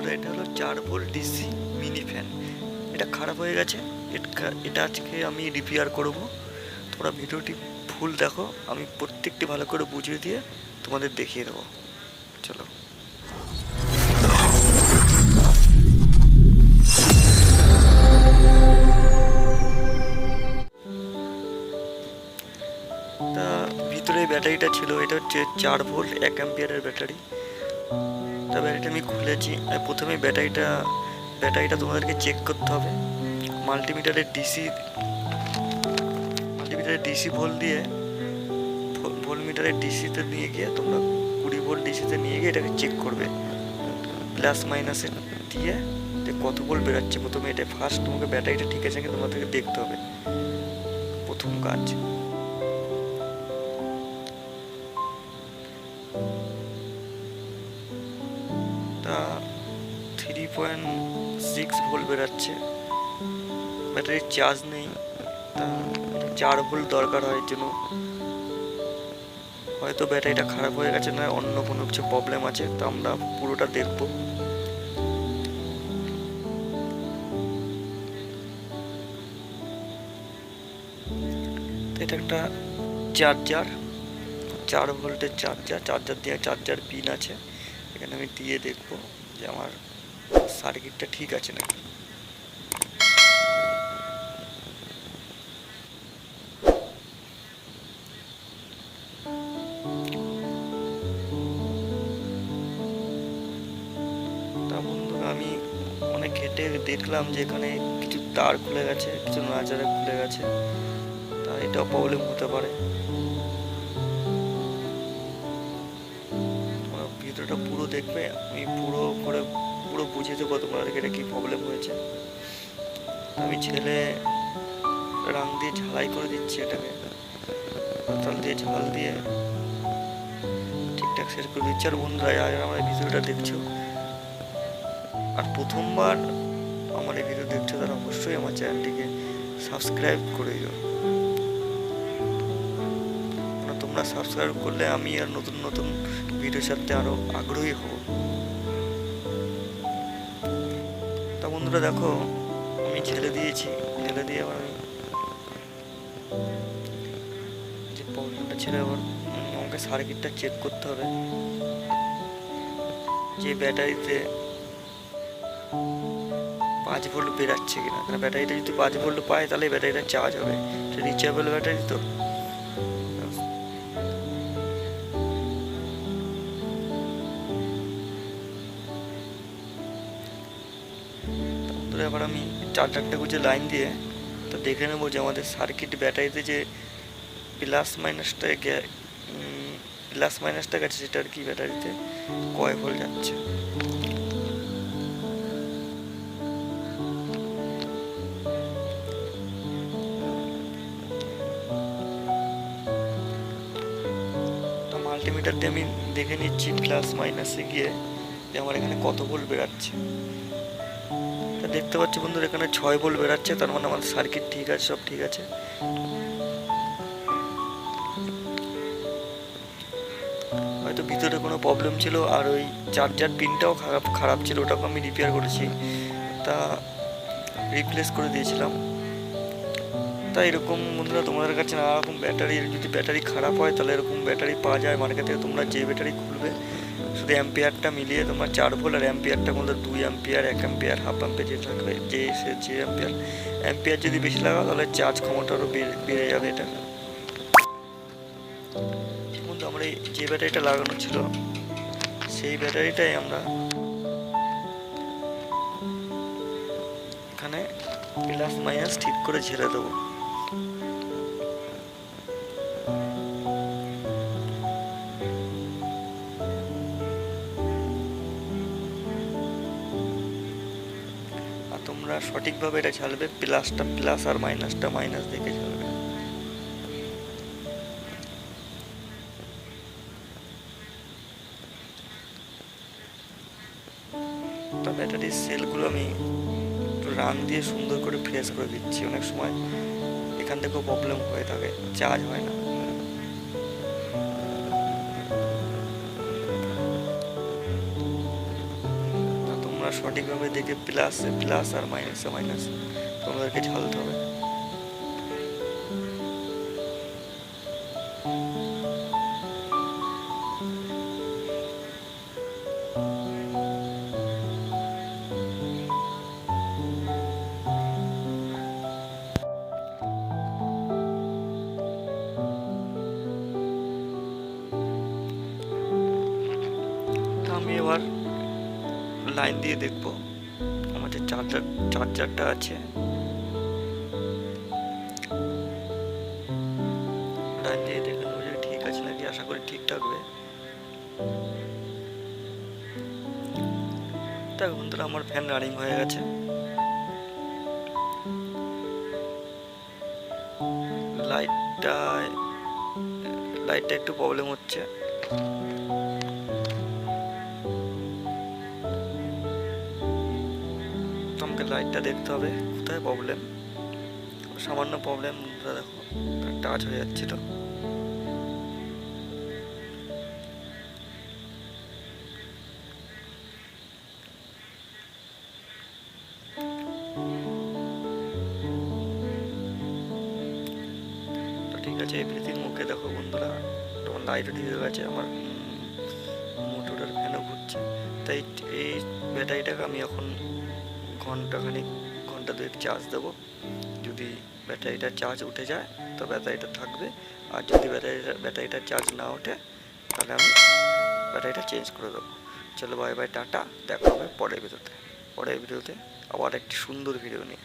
বন্ধুরা, এটা হলো 4 ভোল্ট ডিসি মিনি ফ্যান। এটা খারাপ হয়ে গেছে, এটা আজকে আমি রিপেয়ার করব। তোমরা ভিডিওটি ফুল দেখো, আমি প্রত্যেকটি ভালো করে বুঝিয়ে দিয়ে তোমাদের দেখিয়ে দেবো। চলো। তা ভিতরে ব্যাটারিটা ছিল, এটা হচ্ছে 4 ভোল্ট 1 অ্যাম্পিয়ারের ব্যাটারি। তা ব্যাটারিটা আমি খুলেছি। প্রথমে ব্যাটারিটা তোমাদেরকে চেক করতে হবে। মাল্টিমিটারের ডিসি ভোল্ট মিটারের ডিসিতে নিয়ে গিয়ে তোমরা 20 ভোল্ট ডিসিতে নিয়ে গিয়ে এটাকে চেক করবে, প্লাস মাইনাসে দিয়ে যে কত ভোল্ট বেরোচ্ছে। প্রথমে এটা ফার্স্ট তোমাকে ব্যাটারিটা ঠিক আছে কিন্তু তোমাদেরকে দেখতে হবে, প্রথম কাজ। তা 3.6 ভোল্ট বেরোচ্ছে, ব্যাটারির চার্জ নেই। তা 4 ভোল্ট দরকার হয়, এর জন্য হয়তো ব্যাটারিটা খারাপ হয়ে গেছে, না অন্য কোনো কিছু প্রবলেম আছে। তো আমরা পুরোটা দেখব। এটা একটা চার্জার, 4 ভোল্টের চার্জার দিয়ে চার্জার পিন আছে। এখানে আমি দিয়ে দেখব যে আমার সার্কিটটা ঠিক আছে নাকি। তা বন্ধুরা, আমি অনেক ঘেটে দেখলাম যে এখানে কিছু তার খুলে গেছে, কিছু নাচারে খুলে গেছে। তা এটাও প্রবলেম হতে পারে। তোমরা ভিডিওটা পুরো দেখবে, আমি পুরো বুঝিয়ে দেবো তোমাদেরকে এটা কি প্রবলেম হয়েছে। আমি ছেলে রাং দিয়ে ঝালাই করে দিচ্ছি, এটাকে তাল দিয়ে ঝাল দিয়ে ঠিকঠাক সেট করে দিচ্ছি। আর বন্ধুরা, যারা আমার এই ভিডিওটা দেখছো আর প্রথমবার আমার এই ভিডিও দেখছো, তারা অবশ্যই আমার চ্যানেলটিকে সাবস্ক্রাইব করে দিও। তোমরা সাবস্ক্রাইব করলে আমি আর নতুন নতুন ভিডিওর সাথে আরো আগ্রহী হব। তা বন্ধুরা দেখো, আমি ছেড়ে দিয়ে আবার আমি যে প্রবলেমটা ছেড়ে আবার আমাকে সার্কিটটা চেক করতে হবে যে ব্যাটারিতে 5 ভোল্ট বেরাচ্ছে কিনা। কারণ ব্যাটারিটা যদি 5 ভোল্ট পায় তাহলে ব্যাটারিটা চার্জ হবে। রিচার্জেবল ব্যাটারি তো। এবার আমি চার্জারটা গুছিয়ে লাইন দিয়ে তো দেখে নেবো যে আমাদের সার্কিট ব্যাটারিতে যে প্লাস মাইনাসটা গেছে, সেটা আর কি ব্যাটারিতে কয় ভোল্ট যাচ্ছে। তো মাল্টিমিটার দিয়ে আমি দেখে নিচ্ছি প্লাস মাইনাসে গিয়ে যে আমার এখানে কত ভোল্ট বেরাচ্ছে। দেখতে পাচ্ছি বন্ধুরা, এখানে 6 ভোল্ট বেরাচ্ছে, তার মানে আমাদের সার্কিট ঠিক আছে, সব ঠিক আছে। হয়তো ভিতরে কোনো প্রবলেম ছিল, আর ওই চার্জার পিনটাও খারাপ ছিল, ওটাকে আমি রিপেয়ার করেছি। তা রিপ্লেস করে দিয়েছিলাম। তাই এরকম বন্ধুরা, তোমাদের কাছে নানা রকম যদি ব্যাটারি খারাপ হয় তাহলে এরকম ব্যাটারি পাওয়া যায় মার্কেট থেকে। তোমরা যে ব্যাটারি খুলবে শুধু অ্যাম্পিয়ারটা মিলিয়ে তোমার 4 ভোল্ট, আর অ্যাম্পিয়ারটা মধ্যে 2 অ্যাম্পিয়ার, 1 অ্যাম্পিয়ার, হাফ অ্যাম্পিয়ার যে থাকবে, যে অ্যাম্পিয়ার যদি বেশি লাগাও তাহলে চার্জ ক্ষমতা আরও বেড়ে যাবে। এটা বন্ধু, আমরা যে ব্যাটারিটা লাগানো ছিল সেই ব্যাটারিটাই আমরা এখানে প্লাস মাইনাস ঠিক করে ঝেড়ে দেবো। তোমরা সঠিকভাবে এটা ঝালবে, প্লাসটা প্লাস আর মাইনাসটা মাইনাস দেখে ঝালবে। তা ব্যাটারির সেলগুলো আমি রান দিয়ে সুন্দর করে ফ্রেশ করে দিচ্ছি। অনেক সময় এখান থেকেও প্রবলেম হয়ে থাকে, চার্জ হয় না। তোমরা সঠিকভাবে দেখে প্লাস প্লাস আর মাইনাসে মাইনাস তোমাদেরকে ঝালতে হবে। আমি এবার লাইন দিয়ে দেখবো আমার যে চার্জারটা আছে, লাইন দিয়ে দেখে নেবো যে ঠিক আছে নাকি, আশা করি ঠিক থাকবে। দেখো বন্ধুরা, আমার ফ্যান রানিং হয়ে গেছে। লাইটটা একটু প্রবলেম হচ্ছে। আমাকে লাইটটা দেখতে হবে কোথায় প্রবলেম। সামান্য প্রবলেম, দেখো টাচ হয়ে যাচ্ছিল। তো ঠিক আছে, এভরিথিং ওকে। দেখো বন্ধুরা, তোমার লাইটও ঠিক হয়ে গেছে, আমার মোটরের ফ্যানও ঘুরছে। তাই এই ব্যাটারিটাকে আমি এখন ঘন্টা দুয়েক চার্জ দেবো। যদি ব্যাটারিটা চার্জ উঠে যায় তো ব্যাটারিটা থাকবে, আর যদি ব্যাটারিটা চার্জ না ওঠে তাহলে আমি ব্যাটারিটা চেঞ্জ করে দেবো। চলো বাই বাই, টাটা, দেখা হবে পরের ভিডিওতে আবার একটি সুন্দর ভিডিও নিয়ে।